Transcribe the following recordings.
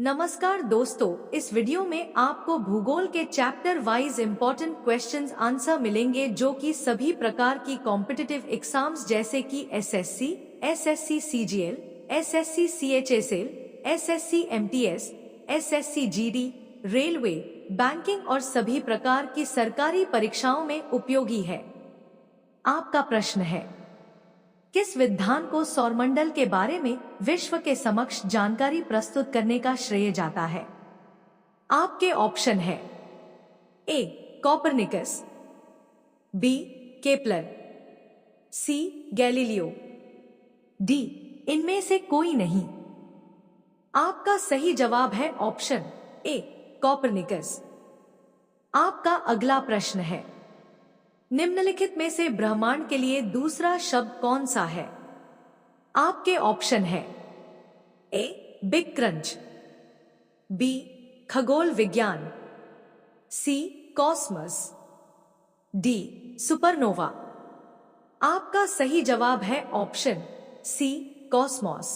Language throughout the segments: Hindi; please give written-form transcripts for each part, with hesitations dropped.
नमस्कार दोस्तों, इस वीडियो में आपको भूगोल के chapter wise important questions answer मिलेंगे जो कि सभी प्रकार की कॉम्पिटिटिव एग्जाम्स जैसे कि SSC, SSC CGL, SSC CHSL, SSC MTS, SSC GD, railway, banking और सभी प्रकार की सरकारी परीक्षाओं में उपयोगी है। आपका प्रश्न है, किस विद्वान को सौरमंडल के बारे में विश्व के समक्ष जानकारी प्रस्तुत करने का श्रेय जाता है? आपके ऑप्शन है ए कोपरनिकस, बी केपलर, सी गैलीलियो, डी इनमें से कोई नहीं। आपका सही जवाब है ऑप्शन ए कोपरनिकस। आपका अगला प्रश्न है, निम्नलिखित में से ब्रह्मांड के लिए दूसरा शब्द कौन सा है? आपके ऑप्शन है ए बिग क्रंच, बी खगोल विज्ञान, सी कॉस्मस, डी सुपरनोवा। आपका सही जवाब है ऑप्शन सी कॉस्मोस।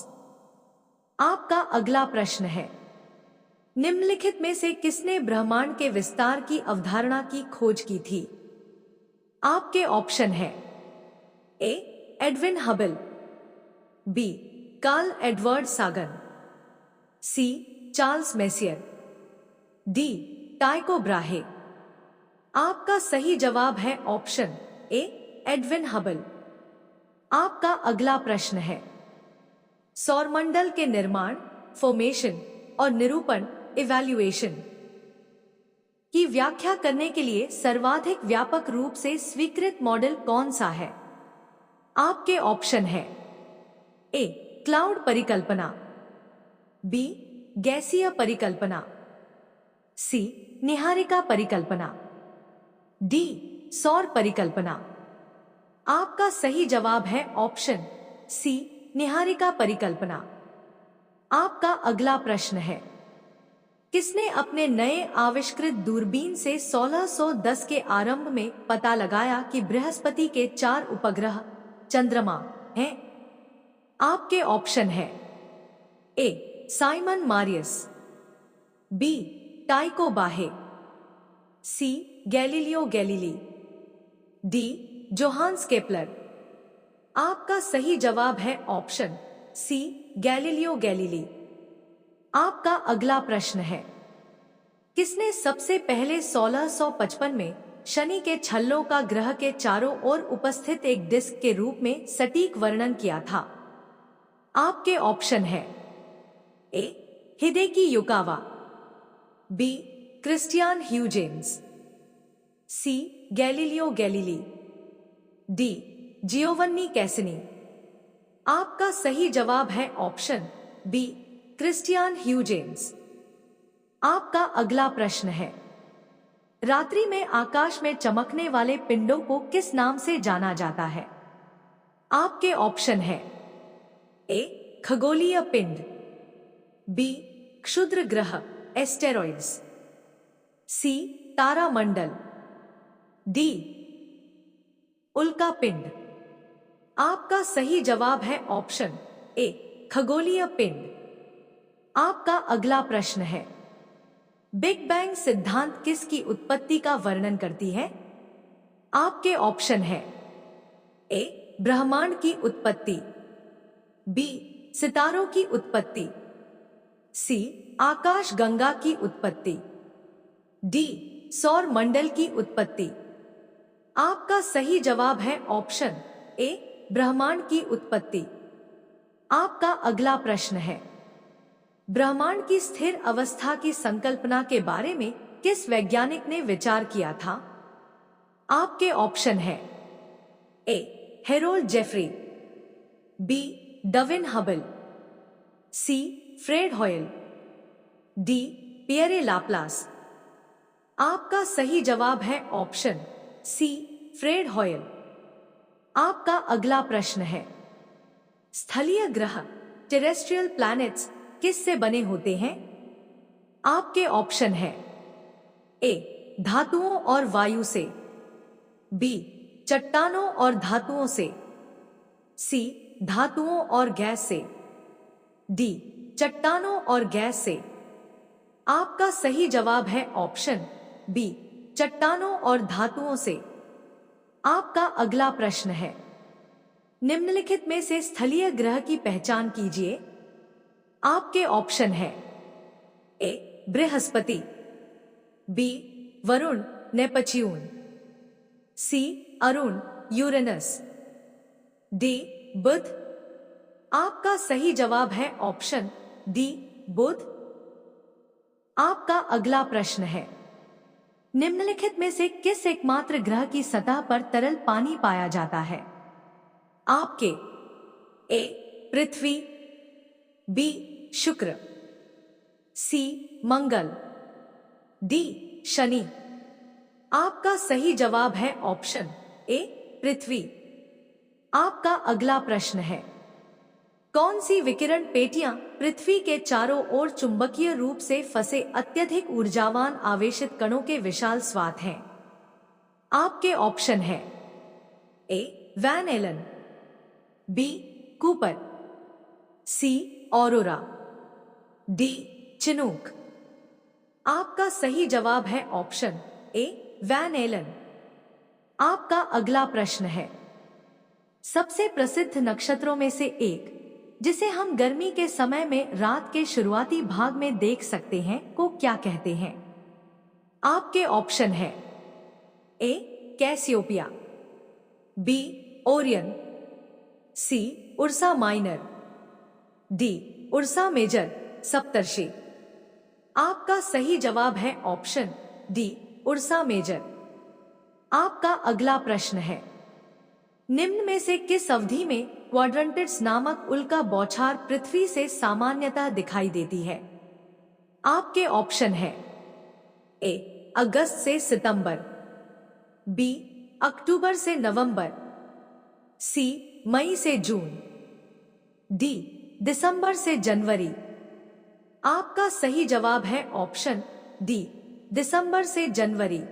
आपका अगला प्रश्न है, निम्नलिखित में से किसने ब्रह्मांड के विस्तार की अवधारणा की खोज की थी? आपके ऑप्शन है A Edwin Hubble, B Carl Edward Sagan, C Charles Messier, D Tycho Brahe. आपका सही जवाब है ऑप्शन ए एडविन हबल। आपका अगला प्रश्न है, सौरमंडल के निर्माण, फॉर्मेशन और निरूपण इवैल्यूएशन की व्याख्या करने के लिए सर्वाधिक व्यापक रूप से स्वीकृत मॉडल कौन सा है? आपके ऑप्शन है ए क्लाउड परिकल्पना, बी गैसीय परिकल्पना, सी निहारिका परिकल्पना, डी सौर परिकल्पना। आपका सही जवाब है ऑप्शन सी निहारिका परिकल्पना। आपका अगला प्रश्न है, किसने अपने नए आविष्कृत दूरबीन से 1610 के आरंभ में पता लगाया कि बृहस्पति के 4 उपग्रह चंद्रमा हैं? आपके ऑप्शन है A Simon Marius, B Tycho Brahe, C Galileo Galilei, D Johannes Kepler. आपका सही जवाब है ऑप्शन सी गैलीलियो गैलीली। आपका अगला प्रश्न है, किसने सबसे पहले 1655 में शनि के छल्लों का ग्रह के चारों ओर उपस्थित एक डिस्क के रूप में सटीक वर्णन किया था? आपके ऑप्शन है A Hideki Yukawa, B Christiaan Huygens, C Galileo Galilei, D Giovanni Cassini. आपका सही जवाब है ऑप्शन बी क्रिस्टियान ह्यूजेन्स। आपका अगला प्रश्न है, रात्रि में आकाश में चमकने वाले पिंडों को किस नाम से जाना जाता है? आपके ऑप्शन है ए खगोलीय पिंड, बी क्षुद्र ग्रह एस्टेरॉइड्स, सी तारामंडल, डी उल्का पिंड। आपका सही जवाब है ऑप्शन ए खगोलीय पिंड। आपका अगला प्रश्न है, बिग बैंग सिद्धांत किसकी उत्पत्ति का वर्णन करती है? आपके ऑप्शन है ए ब्रह्मांड की उत्पत्ति, बी सितारों की उत्पत्ति, सी आकाश गंगा की उत्पत्ति, डी सौर मंडल की उत्पत्ति। आपका सही जवाब है ऑप्शन ए ब्रह्मांड की उत्पत्ति। आपका अगला प्रश्न है, ब्रह्मांड की स्थिर अवस्था की संकल्पना के बारे में किस वैज्ञानिक ने विचार किया था? आपके ऑप्शन है A Harold Jeffrey, B Edwin Hubble, C Fred Hoyle, D Pierre Laplace. आपका सही जवाब है ऑप्शन सी फ्रेड हॉयल। आपका अगला प्रश्न है, स्थलीय ग्रह टेरेस्ट्रियल प्लैनेट्स किस से बने होते हैं? आपके ऑप्शन है ए धातुओं और वायु से, बी चट्टानों और धातुओं से, सी धातुओं और गैस से, डी चट्टानों और गैस से। आपका सही जवाब है ऑप्शन बी, चट्टानों और धातुओं से। आपका अगला प्रश्न है, निम्नलिखित में से स्थलीय ग्रह की पहचान कीजिए। आपके ऑप्शन है ए, बृहस्पति, बी, वरुण नेपच्यून, सी, अरुण यूरेनस, डी, बुध। आपका सही जवाब है ऑप्शन डी, बुध। आपका अगला प्रश्न है, निम्नलिखित में से किस एकमात्र ग्रह की सतह पर तरल पानी पाया जाता है? आपके ए, पृथ्वी, बी, शुक्र, सी, मंगल, डी, शनि। आपका सही जवाब है ऑप्शन ए, पृथ्वी। आपका अगला प्रश्न है, कौन सी विकिरण पेटियां पृथ्वी के चारों ओर चुंबकीय रूप से फंसे अत्यधिक ऊर्जावान आवेशित कणों के विशाल स्वाथ हैं? आपके ऑप्शन है ए, वैन एलन, बी, कूपर, सी, ऑरोरा, डी, चिनूक। आपका सही जवाब है ऑप्शन ए, वैन एलन। आपका अगला प्रश्न है, सबसे प्रसिद्ध नक्षत्रों में से एक जिसे हम गर्मी के समय में रात के शुरुआती भाग में देख सकते हैं को क्या कहते हैं? आपके ऑप्शन है A, Cassiopeia, B, Orion, C, Ursa Minor, D, Ursa Major Saptarishi. आपका सही जवाब है ऑप्शन डी, उर्सा मेजर। आपका अगला प्रश्न है, निम्न में से किस अवधि में क्वाड्रेंटिड्स नामक उल्का बौछार पृथ्वी से सामान्यतः दिखाई देती है? आपके ऑप्शन है ए, अगस्त से सितंबर, बी, अक्टूबर से नवंबर, सी, मई से जून, डी, दिसंबर से जनवरी। आपका सही जवाब है ऑप्शन डी, दिसंबर से जनवरी।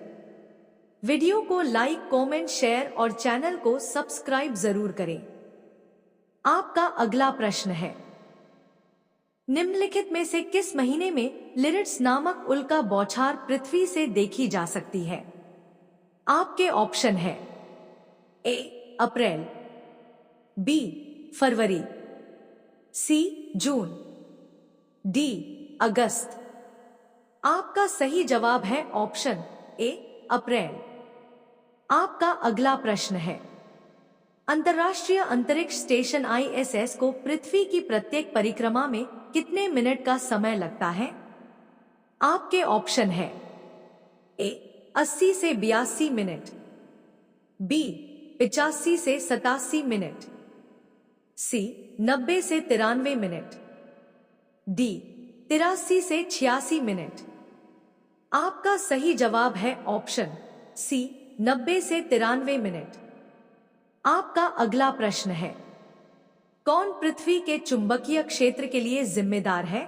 वीडियो को लाइक, कमेंट, शेयर और चैनल को सब्सक्राइब जरूर करें। आपका अगला प्रश्न है, निम्नलिखित में से किस महीने में लिरिड्स नामक उल्का बौछार पृथ्वी से देखी जा सकती है? आपके ऑप्शन है ए, अप्रैल, बी, फरवरी, सी, जून, डी, अगस्त। आपका सही जवाब है ऑप्शन ए, अप्रैल। आपका अगला प्रश्न है, अंतर्राष्ट्रीय अंतरिक्ष स्टेशन ISS को पृथ्वी की प्रत्येक परिक्रमा में कितने मिनट का समय लगता है? आपके ऑप्शन है ए, 80 से 82 मिनट, बी, 85 से 87 मिनट, सी, 90 से 93 मिनट, डी, 83 से 86 मिनट। आपका सही जवाब है ऑप्शन सी, 90 से 93 मिनट। आपका अगला प्रश्न है, कौन पृथ्वी के चुंबकीय क्षेत्र के लिए जिम्मेदार है?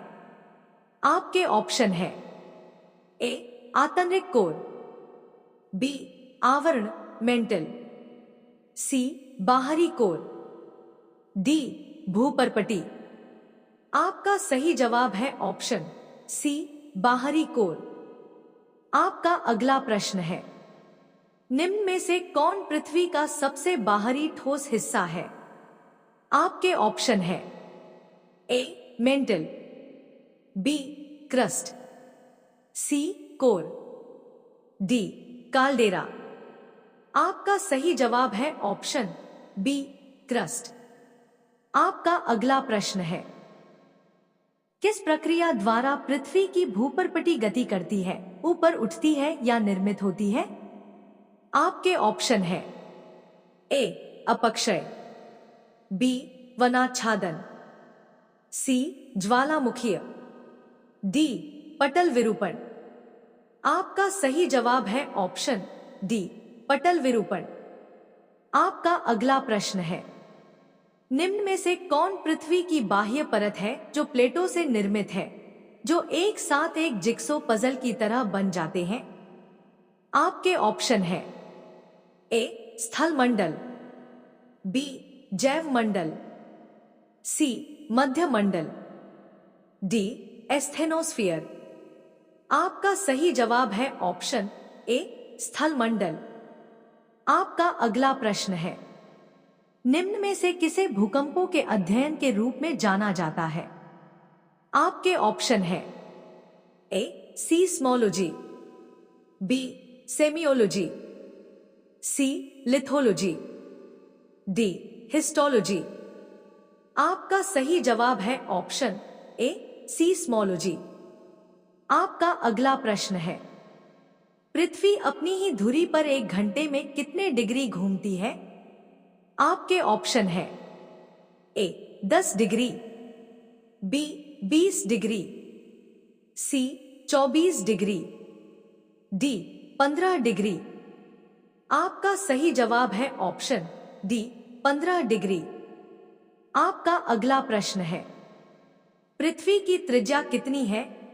आपके ऑप्शन है ए, आंतरिक कोर, बी, आवरण मेंटल, सी, बाहरी कोर, डी, भूपर्पटी। आपका सही जवाब है ऑप्शन सी, बाहरी कोर। आपका अगला प्रश्न है, निम्न में से कौन पृथ्वी का सबसे बाहरी ठोस हिस्सा है? आपके ऑप्शन है ए, मेंटल, बी, क्रस्ट, सी, कोर, डी, काल्डेरा। आपका सही जवाब है ऑप्शन बी, क्रस्ट। आपका अगला प्रश्न है, किस प्रक्रिया द्वारा पृथ्वी की भूपर्पटी गति करती है, ऊपर उठती है या निर्मित होती है? आपके ऑप्शन है ए, अपक्षय, बी, वनाच्छादन, सी, ज्वालामुखीय, डी, पटल विरूपण। आपका सही जवाब है ऑप्शन डी, पटल विरूपण। आपका अगला प्रश्न है, निम्न में से कौन पृथ्वी की बाह्य परत है जो प्लेटों से निर्मित है, जो एक साथ एक जिक्सो पजल की तरह बन जाते हैं? आपके ऑप्शन है ए, स्थल मंडल, बी, जैव मंडल, सी, मध्य मंडल, डी, एस्थेनोस्फीयर। आपका सही जवाब है ऑप्शन ए स्थल मंडल। आपका अगला प्रश्न है, निम्न में से किसे भूकंपों के अध्ययन के रूप में जाना जाता है? आपके ऑप्शन है ए सीस्मोलॉजी, बी सेमियोलॉजी, सी लिथोलॉजी, डी हिस्टोलॉजी। आपका सही जवाब है ऑप्शन ए सीस्मोलॉजी। आपका अगला प्रश्न है, पृथ्वी अपनी ही धुरी पर एक घंटे में कितने डिग्री घूमती है? आपके ऑप्शन है ए 10 डिग्री, बी 20 डिग्री, सी 24 डिग्री, डी 15 डिग्री। आपका सही जवाब है ऑप्शन डी 15 डिग्री। आपका अगला प्रश्न है, पृथ्वी की त्रिज्या कितनी है?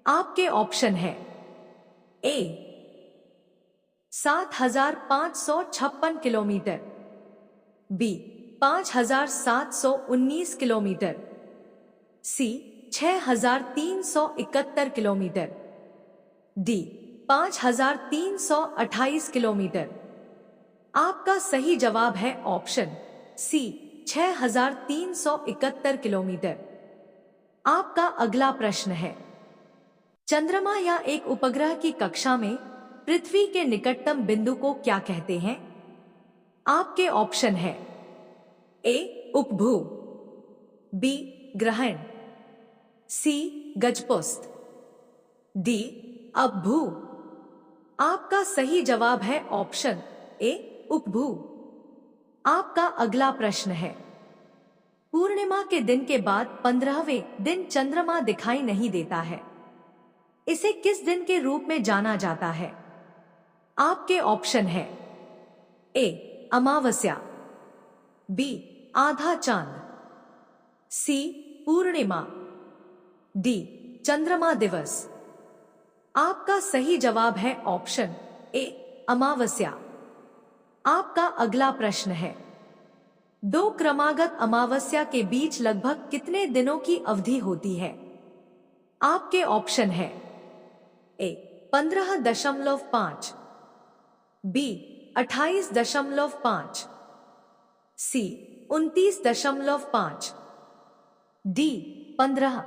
आपके ऑप्शन है ए 7556 किलोमीटर, बी 5719 किलोमीटर, सी 6371 किलोमीटर, डी 5328 किलोमीटर। आपका सही जवाब है ऑप्शन सी 6371 किलोमीटर। आपका अगला प्रश्न है, चंद्रमा या एक उपग्रह की कक्षा में पृथ्वी के निकटतम बिंदु को क्या कहते हैं? आपके ऑप्शन है ए उपभू, बी ग्रहण, सी गजपुस्त, डी अपभू। आपका सही जवाब है ऑप्शन ए उपभू। आपका अगला प्रश्न है, पूर्णिमा के दिन के बाद 15वें दिन चंद्रमा दिखाई नहीं देता है, इसे किस दिन के रूप में जाना जाता है? आपके ऑप्शन है ए अमावस्या, बी आधा चांद, सी पूर्णिमा, डी चंद्रमा दिवस। आपका सही जवाब है ऑप्शन ए अमावस्या। आपका अगला प्रश्न है, दो क्रमागत अमावस्या के बीच लगभग कितने दिनों की अवधि होती है? आपके ऑप्शन है ए 15.5, बी 28.5, सी 29.5, डी 15।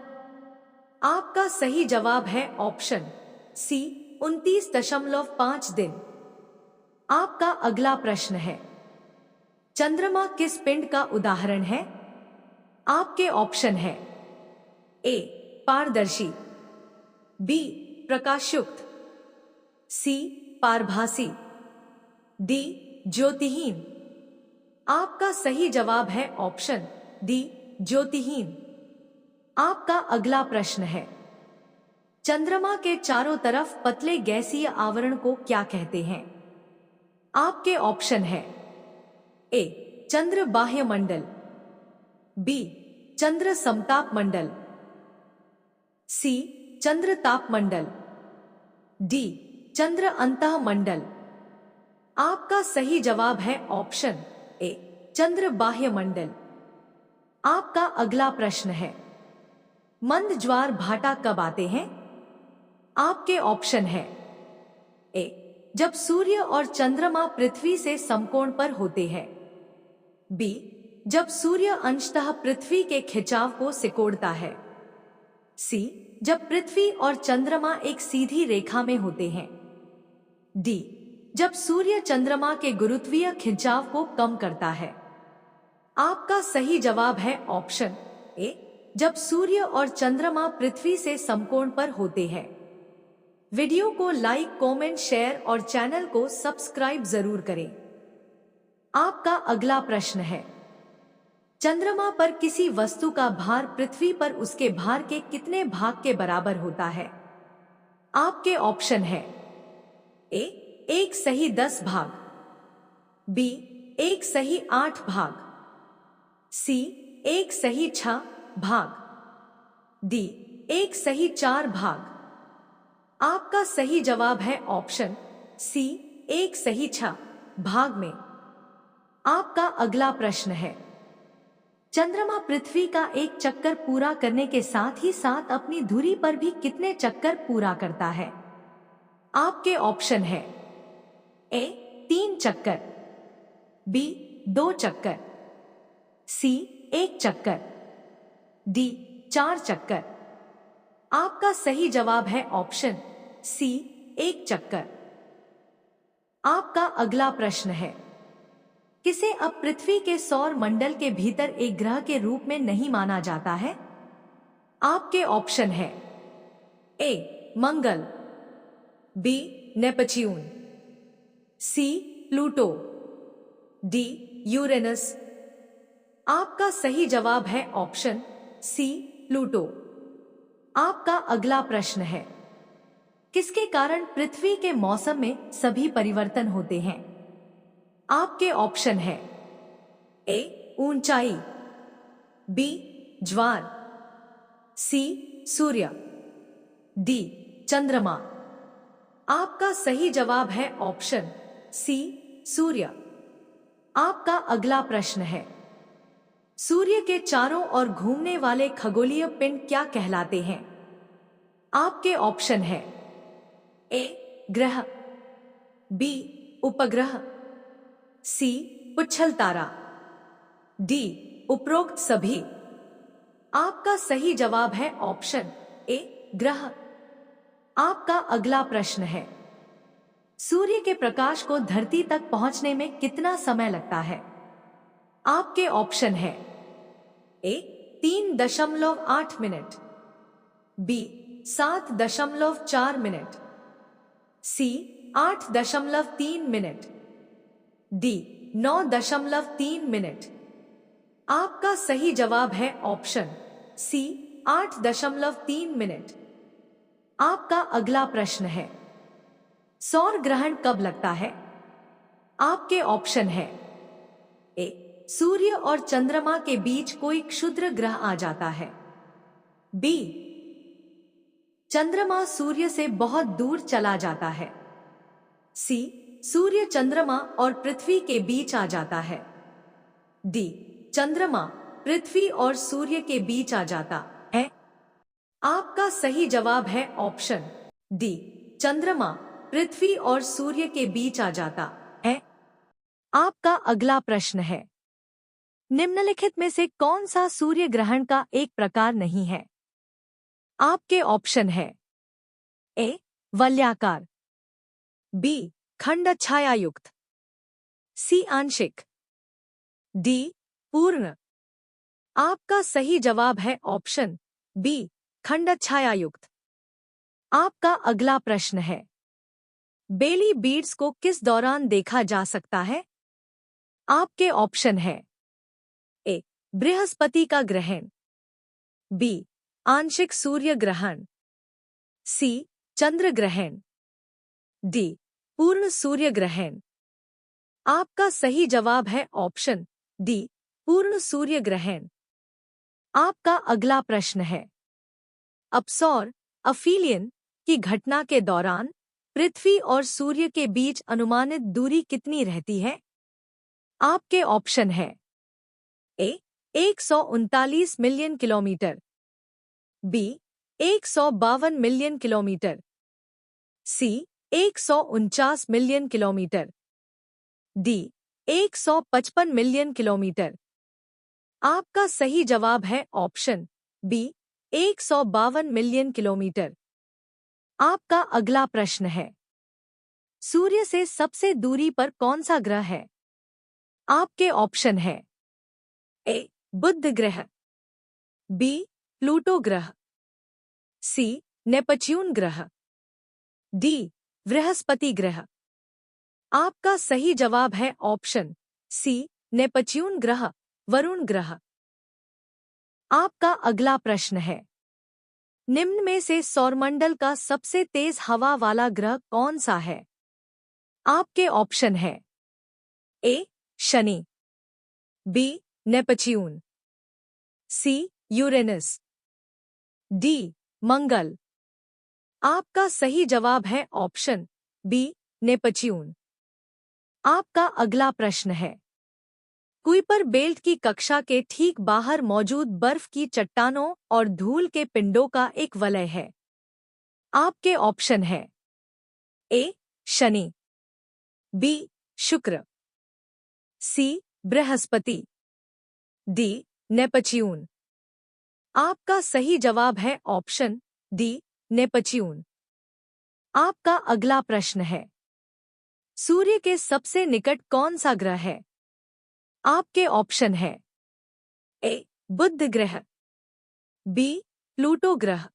आपका सही जवाब है ऑप्शन सी 29.5 दिन। आपका अगला प्रश्न है, चंद्रमा किस पिंड का उदाहरण है? आपके ऑप्शन है ए पारदर्शी, बी प्रकाशयुक्त, सी पारभासी, डी ज्योतिहीन। आपका सही जवाब है ऑप्शन डी ज्योतिहीन। आपका अगला प्रश्न है, चंद्रमा के चारों तरफ पतले गैसीय आवरण को क्या कहते हैं? आपके ऑप्शन है ए चंद्र बाह्य मंडल, बी चंद्र समताप मंडल, सी चंद्र ताप मंडल, डी चंद्र अंतः मंडल। आपका सही जवाब है ऑप्शन ए चंद्र बाह्य मंडल। आपका अगला प्रश्न है, मंद ज्वार भाटा कब आते हैं? आपके ऑप्शन है ए जब सूर्य और चंद्रमा पृथ्वी से समकोण पर होते हैं, बी जब सूर्य अंशतः पृथ्वी के खिंचाव को सिकोड़ता है, सी जब पृथ्वी और चंद्रमा एक सीधी रेखा में होते हैं, डी जब सूर्य चंद्रमा के गुरुत्वीय खिंचाव को कम करता है। आपका सही जवाब है ऑप्शन ए जब सूर्य और चंद्रमा पृथ्वी से समकोण पर होते हैं। वीडियो को लाइक, कमेंट, शेयर और चैनल को सब्सक्राइब जरूर करें। आपका अगला प्रश्न है, चंद्रमा पर किसी वस्तु का भार पृथ्वी पर उसके भार के कितने भाग के बराबर होता है? आपके ऑप्शन है ए 1 सही 10 भाग, बी 1 सही 8 भाग, सी 1 सही 6 भाग, डी 1 सही 4 भाग। आपका सही जवाब है ऑप्शन सी 1 सही 6 भाग में। आपका अगला प्रश्न है, चंद्रमा पृथ्वी का एक चक्कर पूरा करने के साथ ही साथ अपनी धुरी पर भी कितने चक्कर पूरा करता है? आपके ऑप्शन है: ए 3 चक्कर, बी 2 चक्कर, सी 1 चक्कर, डी 4 चक्कर। आपका सही जवाब है ऑप्शन सी 1 चक्कर। आपका अगला प्रश्न है: किसे अब पृथ्वी के सौर मंडल के भीतर एक ग्रह के रूप में नहीं माना जाता है? आपके ऑप्शन है: A Mangal, B Neptune, C Pluto, D Uranus. आपका सही जवाब है ऑप्शन सी प्लूटो। आपका अगला प्रश्न है: किसके कारण पृथ्वी के मौसम में सभी परिवर्तन होते हैं? आपके ऑप्शन है: ए ऊंचाई, बी ज्वार, सी सूर्य, डी चंद्रमा। आपका सही जवाब है ऑप्शन सी सूर्य। आपका अगला प्रश्न है: सूर्य के चारों ओर घूमने वाले खगोलीय पिंड क्या कहलाते हैं? आपके ऑप्शन है: ए ग्रह, बी उपग्रह, सी उच्छल तारा, डी उपरोक्त सभी। आपका सही जवाब है ऑप्शन ए ग्रह। आपका अगला प्रश्न है: सूर्य के प्रकाश को धरती तक पहुंचने में कितना समय लगता है? आपके ऑप्शन है: ए 3.8 मिनट, बी 7.4 मिनट, सी 8.3 मिनट, डी 9.3 मिनट। आपका सही जवाब है ऑप्शन सी 8.3 मिनट। आपका अगला प्रश्न है: सौर ग्रहण कब लगता है? आपके ऑप्शन है: ए सूर्य और चंद्रमा के बीच कोई क्षुद्र ग्रह आ जाता है, बी चंद्रमा सूर्य से बहुत दूर चला जाता है, सी सूर्य चंद्रमा और पृथ्वी के बीच आ जाता है, डी चंद्रमा पृथ्वी और सूर्य के बीच आ जाता है। आपका सही जवाब है ऑप्शन डी चंद्रमा पृथ्वी और सूर्य के बीच आ जाता है। आपका अगला प्रश्न है: निम्नलिखित में से कौन सा सूर्य ग्रहण का एक प्रकार नहीं है? आपके ऑप्शन है: ए वलयाकार, बी खंड छायायुक्त, सी आंशिक, डी पूर्ण। आपका सही जवाब है ऑप्शन बी खंड छायायुक्त। आपका अगला प्रश्न है: बेली बीड्स को किस दौरान देखा जा सकता है? आपके ऑप्शन है: ए बृहस्पति का ग्रहण, बी आंशिक सूर्य ग्रहण, सी चंद्र ग्रहण, डी पूर्ण सूर्य ग्रहण। आपका सही जवाब है ऑप्शन डी पूर्ण सूर्य ग्रहण। आपका अगला प्रश्न है: अपसौर अफीलियन की घटना के दौरान पृथ्वी और सूर्य के बीच अनुमानित दूरी कितनी रहती है? आपके ऑप्शन है: A 139 million kilometre, B 152 million kilometre, C 149 million kilometre, D 155 million kilometre. आपका सही जवाब है ऑप्शन बी 152 मिलियन किलोमीटर। आपका अगला प्रश्न है: सूर्य से सबसे दूरी पर कौन सा ग्रह है? आपके ऑप्शन है: ए बुध ग्रह, बी प्लूटो ग्रह, सी नेपच्यून ग्रह, डी बृहस्पति ग्रह। आपका सही जवाब है ऑप्शन सी नेपच्यून ग्रह वरुण ग्रह। आपका अगला प्रश्न है: निम्न में से सौरमंडल का सबसे तेज हवा वाला ग्रह कौन सा है? आपके ऑप्शन है: A Shani, B Neptune, C Uranus, D Mangal. आपका सही जवाब है ऑप्शन बी नेपच्यून। आपका अगला प्रश्न है: कुइपर बेल्ट की कक्षा के ठीक बाहर मौजूद बर्फ की चट्टानों और धूल के पिंडों का एक वलय है। आपके ऑप्शन है ए शनि, बी शुक्र, सी बृहस्पति, डी नेपच्यून। आपका सही जवाब है ऑप्शन डी नेपच्यून। आपका अगला प्रश्न है, सूर्य के सबसे निकट कौन सा ग्रह है? आपके ऑप्शन है ए बुध ग्रह, बी प्लूटो ग्रह,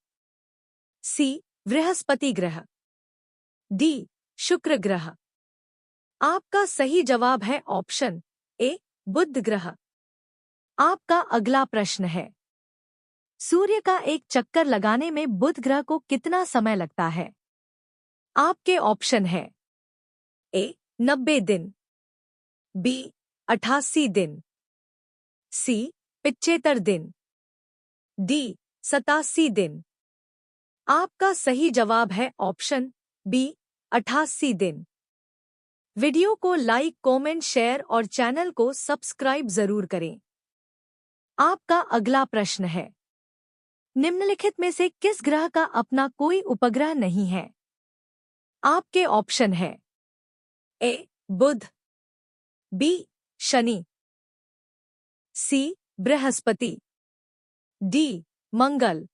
सी बृहस्पति ग्रह, डी शुक्र ग्रह। आपका सही जवाब है ऑप्शन ए बुध ग्रह। आपका अगला प्रश्न है, सूर्य का एक चक्कर लगाने में बुध ग्रह को कितना समय लगता है? आपके ऑप्शन है ए 90 दिन, बी 88 दिन, सी 75 दिन, डी 87 दिन। आपका सही जवाब है ऑप्शन बी 88 दिन। वीडियो को लाइक, कमेंट, शेयर और चैनल को सब्सक्राइब जरूर करें। आपका अगला प्रश्न है, निम्नलिखित में से किस ग्रह का अपना कोई उपग्रह नहीं है? आपके ऑप्शन है ए बुध, बी शनि, सी बृहस्पति, डी मंगल।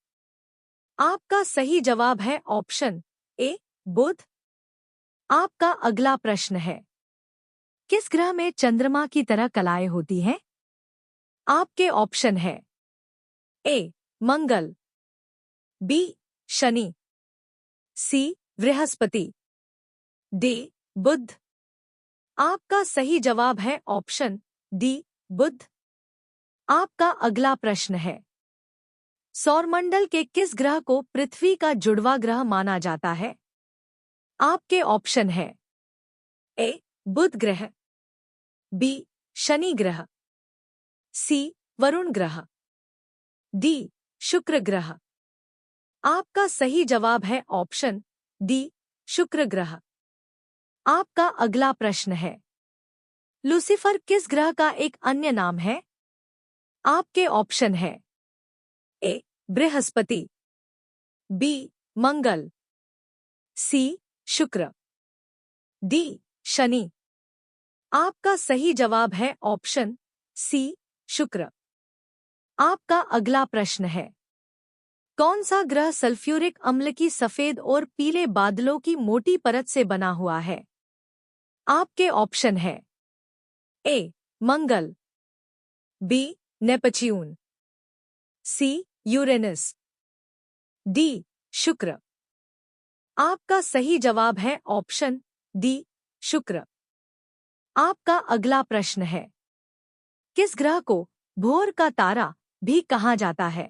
आपका सही जवाब है ऑप्शन ए बुध। आपका अगला प्रश्न है, किस ग्रह में चंद्रमा की तरह कलाएं होती हैं? आपके ऑप्शन है A Mangal, B Shani, C Brihaspati, D बुध। आपका सही जवाब है ऑप्शन डी बुध। आपका अगला प्रश्न है, सौरमंडल के किस ग्रह को पृथ्वी का जुड़वा ग्रह माना जाता है? आपके ऑप्शन है ए बुध ग्रह, बी शनि ग्रह, सी वरुण ग्रह, डी शुक्र ग्रह। आपका सही जवाब है ऑप्शन डी शुक्र ग्रह। आपका अगला प्रश्न है, लूसीफर किस ग्रह का एक अन्य नाम है? आपके ऑप्शन है ए बृहस्पति, बी मंगल, सी शुक्र, डी शनि। आपका सही जवाब है ऑप्शन सी शुक्र। आपका अगला प्रश्न है, कौन सा ग्रह सल्फ्यूरिक अम्ल की सफेद और पीले बादलों की मोटी परत से बना हुआ है? आपके ऑप्शन है A Mangal, B Neptune, C Uranus, D Shukra. आपका सही जवाब है ऑप्शन डी शुक्र। आपका अगला प्रश्न है, किस ग्रह को भोर का तारा भी कहा जाता है?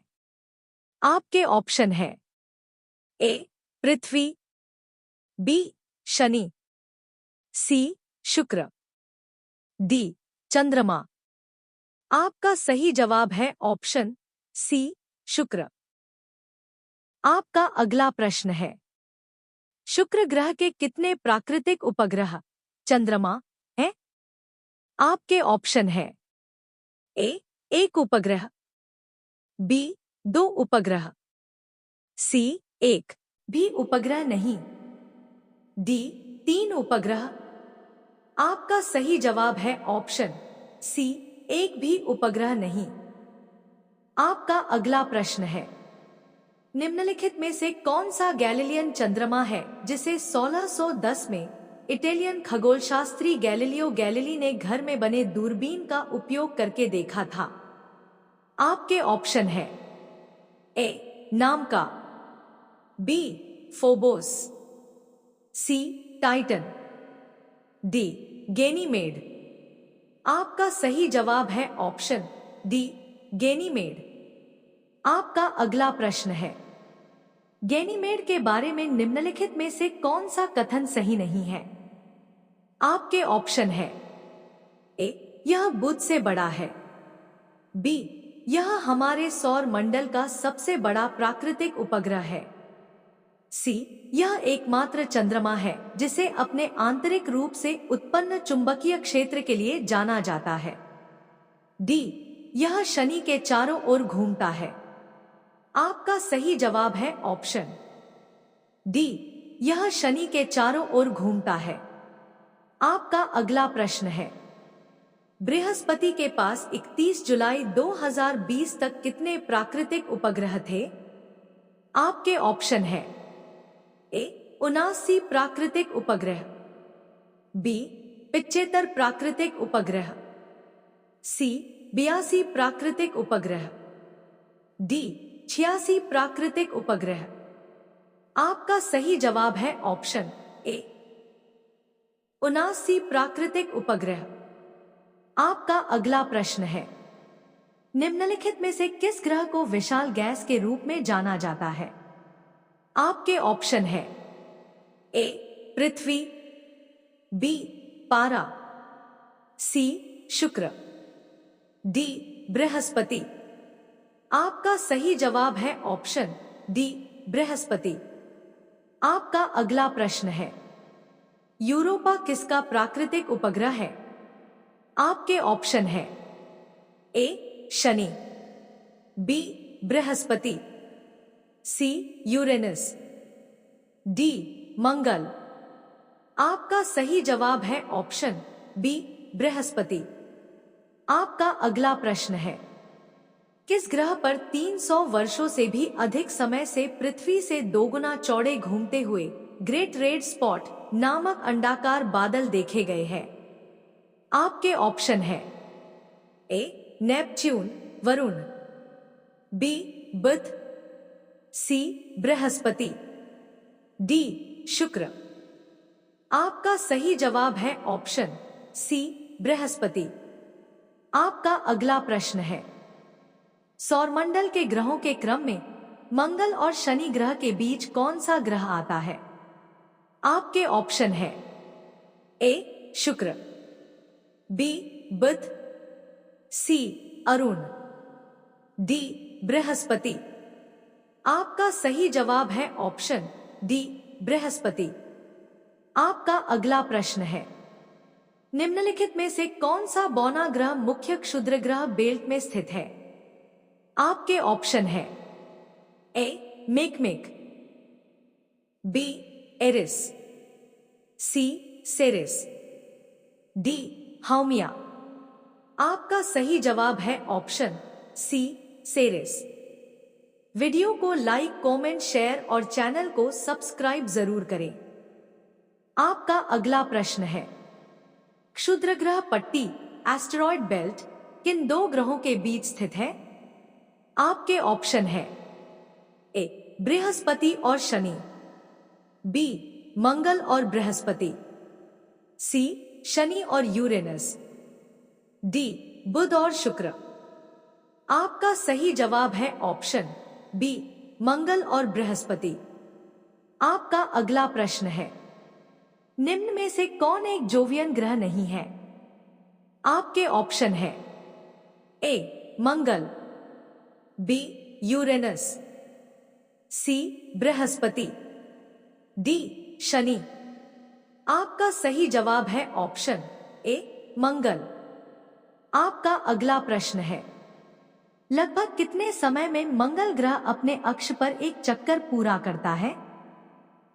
आपके ऑप्शन है ए पृथ्वी, बी शनि, सी शुक्र, डी चंद्रमा। आपका सही जवाब है ऑप्शन सी शुक्र। आपका अगला प्रश्न है, शुक्र ग्रह के कितने प्राकृतिक उपग्रह चंद्रमा हैं? आपके ऑप्शन है ए एक उपग्रह, बी 2 उपग्रह, सी 1 भी उपग्रह नहीं, डी 3 उपग्रह। आपका सही जवाब है ऑप्शन सी 1 भी उपग्रह नहीं। आपका अगला प्रश्न है, निम्नलिखित में से कौन सा गैलीलियन चंद्रमा है जिसे 1610 में इटालियन खगोलशास्त्री गैलीलियो गैलीली ने घर में बने दूरबीन का उपयोग करके देखा था? आपके ऑप्शन है ए नामका, बी फोबोस, सी टाइटन, डी गैनीमेड। आपका सही जवाब है ऑप्शन डी गैनीमेड। आपका अगला प्रश्न है, गैनीमेड के बारे में निम्नलिखित में से कौन सा कथन सही नहीं है? आपके ऑप्शन है ए यह बुध से बड़ा है, बी यह हमारे सौर मंडल का सबसे बड़ा प्राकृतिक उपग्रह है, सी यह एकमात्र चंद्रमा है जिसे अपने आंतरिक रूप से उत्पन्न चुंबकीय क्षेत्र के लिए जाना जाता है, डी, यह शनि के चारों ओर घूमता है। आपका सही जवाब है ऑप्शन डी, यह शनि के चारों ओर घूमता है। आपका अगला प्रश्न है, बृहस्पति के पास 31 जुलाई 2020 तक कितने प्राकृतिक उपग्रह थे? आपके ऑप्शन है ए 79 प्राकृतिक उपग्रह, बी 75 प्राकृतिक उपग्रह, सी 82 प्राकृतिक उपग्रह, डी 86 प्राकृतिक उपग्रह। आपका सही जवाब है ऑप्शन ए 79 प्राकृतिक उपग्रह। आपका अगला प्रश्न है, निम्नलिखित में से किस ग्रह को विशाल गैस के रूप में जाना जाता है? आपके ऑप्शन है ए पृथ्वी, बी पारा, सी शुक्र, डी बृहस्पति। आपका सही जवाब है ऑप्शन डी बृहस्पति। आपका अगला प्रश्न है, यूरोपा किसका प्राकृतिक उपग्रह है? आपके ऑप्शन है A Shani, B Brihaspati, C Uranus, D Mangal. आपका सही जवाब है ऑप्शन बी बृहस्पति। आपका अगला प्रश्न है, किस ग्रह पर 300 वर्षों से भी अधिक समय से पृथ्वी से दोगुना चौड़े घूमते हुए ग्रेट रेड स्पॉट नामक अंडाकार बादल देखे गए हैं? आपके ऑप्शन है ए नेपच्यून वरुण, बी बुध, सी बृहस्पति, डी शुक्र। आपका सही जवाब है ऑप्शन सी बृहस्पति। आपका अगला प्रश्न है, सौरमंडल के ग्रहों के क्रम में मंगल और शनि ग्रह के बीच कौन सा ग्रह आता है? आपके ऑप्शन है ए शुक्र, बी बुध, सी अरुण, डी बृहस्पति। आपका सही जवाब है ऑप्शन डी बृहस्पति। आपका अगला प्रश्न है, निम्नलिखित में से कौन सा बौना ग्रह मुख्य क्षुद्र ग्रह बेल्ट में स्थित है? आपके ऑप्शन है ए मेकमेक, बी एरिस, सी सेरेस, डी हाउमिया। आपका सही जवाब है ऑप्शन सी सेरेस। वीडियो को लाइक, कमेंट, शेयर और चैनल को सब्सक्राइब जरूर करें। आपका अगला प्रश्न है, क्षुद्र ग्रह पट्टी एस्टेरॉयड बेल्ट किन दो ग्रहों के बीच स्थित है? आपके ऑप्शन है ए बृहस्पति और शनि, बी मंगल और बृहस्पति, सी शनि और यूरेनस, डी बुध और शुक्र। आपका सही जवाब है ऑप्शन बी मंगल और बृहस्पति। आपका अगला प्रश्न है, निम्न में से कौन एक जोवियन ग्रह नहीं है? आपके ऑप्शन है A Mangal, B Uranus, C Brihaspati, D Shani. आपका सही जवाब है ऑप्शन ए मंगल। आपका अगला प्रश्न है, लगभग कितने समय में मंगल ग्रह अपने अक्ष पर एक चक्कर पूरा करता है?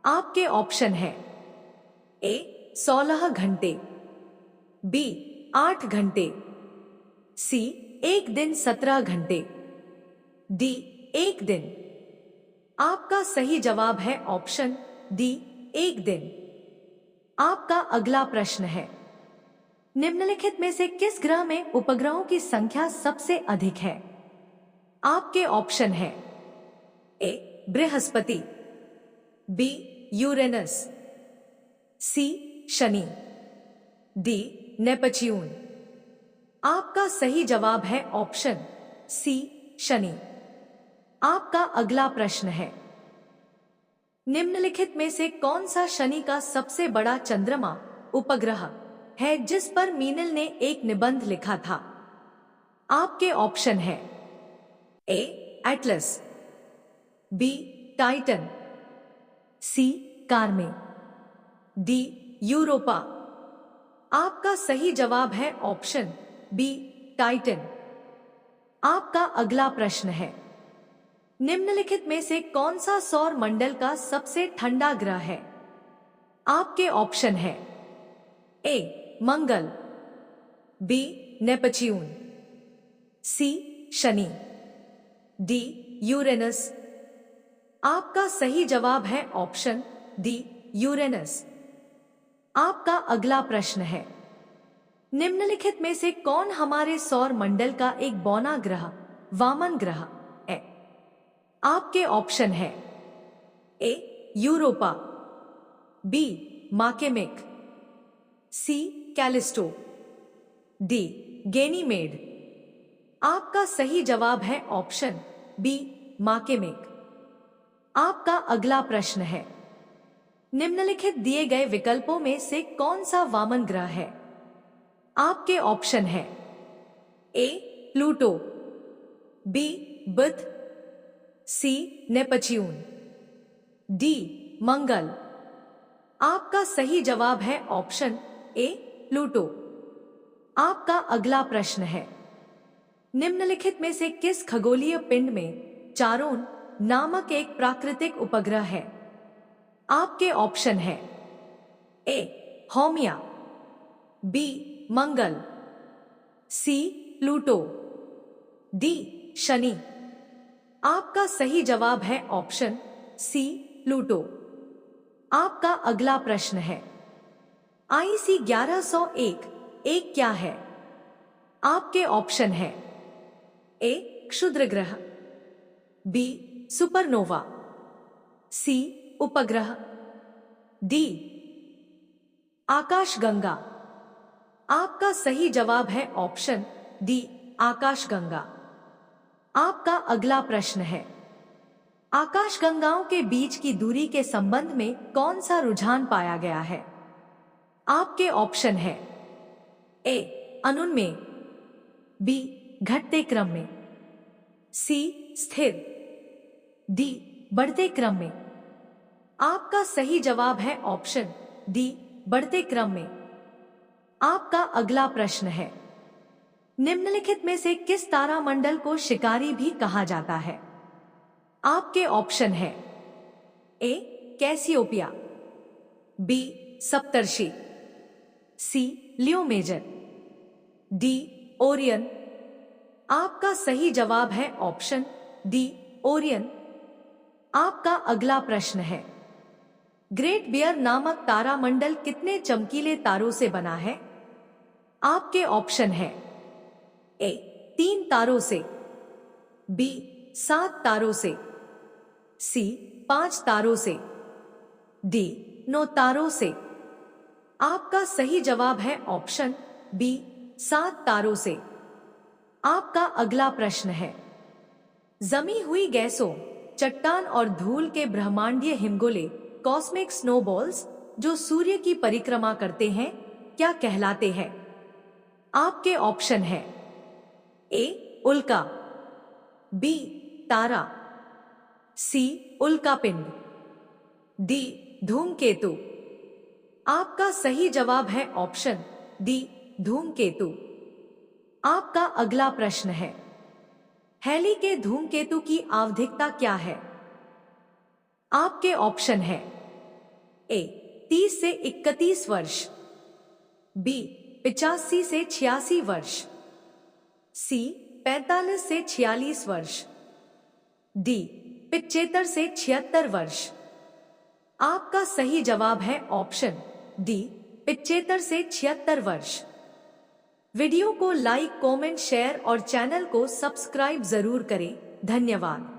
आपके ऑप्शन है ए 16 घंटे, बी 8 घंटे, सी 1 दिन 17 घंटे, डी 1 दिन। आपका सही जवाब है ऑप्शन डी 1 दिन। आपका अगला प्रश्न है, निम्नलिखित में से किस ग्रह में उपग्रहों की संख्या सबसे अधिक है? आपके ऑप्शन है ए बृहस्पति, बी यूरेनस, सी शनि, डी नेपच्यून। आपका सही जवाब है ऑप्शन सी शनि। आपका अगला प्रश्न है, निम्नलिखित में से कौन सा शनि का सबसे बड़ा चंद्रमा उपग्रह है जिस पर मीनल ने एक निबंध लिखा था? आपके ऑप्शन है ए एटलस, बी टाइटन, सी कार्मे, डी यूरोपा। आपका सही जवाब है ऑप्शन बी टाइटन। आपका अगला प्रश्न है, निम्नलिखित में से कौन सा सौर मंडल का सबसे ठंडा ग्रह है? आपके ऑप्शन है, A Mangal, B Neptune, C Shani, D Uranus. आपका सही जवाब है ऑप्शन डी यूरेनस। आपका अगला प्रश्न है, निम्नलिखित में से कौन हमारे सौर मंडल का एक बौना ग्रह वामन ग्रह है? आपके ऑप्शन है, ए यूरोपा, बी माकेमिक, सी कैलिस्टो, डी गेनीमेड। आपका सही जवाब है ऑप्शन बी माकेमिक। आपका अगला प्रश्न है, निम्नलिखित दिए गए विकल्पों में से कौन सा वामन ग्रह है? आपके ऑप्शन है, ए प्लूटो, बी बुध, सी नेपच्यून, डी मंगल। आपका सही जवाब है ऑप्शन ए प्लूटो। आपका अगला प्रश्न है, निम्नलिखित में से किस खगोलीय पिंड में चारोन नामक एक प्राकृतिक उपग्रह है? आपके ऑप्शन है, ए हौमिया, बी मंगल, सी प्लूटो, डी शनि। आपका सही जवाब है ऑप्शन सी प्लूटो। आपका अगला प्रश्न है, IC 1101 एक क्या है? आपके ऑप्शन है, ए क्षुद्र ग्रह, बी सुपरनोवा, सी उपग्रह, डी आकाशगंगा। आपका सही जवाब है ऑप्शन डी आकाशगंगा। आपका अगला प्रश्न है, आकाशगंगाओं के बीच की दूरी के संबंध में कौन सा रुझान पाया गया है? आपके ऑप्शन है, ए अनुन्मेय, बी घटते क्रम में, सी स्थिर, डी बढ़ते क्रम में। आपका सही जवाब है ऑप्शन डी बढ़ते क्रम में। आपका अगला प्रश्न है, निम्नलिखित में से किस तारामंडल को शिकारी भी कहा जाता है? आपके ऑप्शन है, A Cassiopeia, B Saptarishi, C Leo major, D Orion. आपका सही जवाब है ऑप्शन डी ओरियन। आपका अगला प्रश्न है, ग्रेट बियर नामक तारामंडल कितने चमकीले तारों से बना है? आपके ऑप्शन है, ए 3 तारों से, बी 7 तारों से, सी 5 तारों से, डी 9 तारों से। आपका सही जवाब है ऑप्शन बी 7 तारों से। आपका अगला प्रश्न है, जमी हुई गैसों, चट्टान और धूल के ब्रह्मांडीय हिमगोले कॉस्मिक स्नोबॉल्स जो सूर्य की परिक्रमा करते हैं क्या कहलाते हैं? आपके ऑप्शन है, ए उल्का, बी तारा, सी उल्कापिंड, डी धूमकेतु। आपका सही जवाब है ऑप्शन डी धूमकेतु। आपका अगला प्रश्न है, हैली के धूमकेतु की आवधिकता क्या है? आपके ऑप्शन है, ए 30 से 31 वर्ष, बी 85 से 86 वर्ष, सी 45 से 46 वर्ष, डी 75 से 76 वर्ष। आपका सही जवाब है ऑप्शन डी 75 से 76 वर्ष। वीडियो को लाइक, कमेंट, शेयर और चैनल को सब्सक्राइब जरूर करें। धन्यवाद।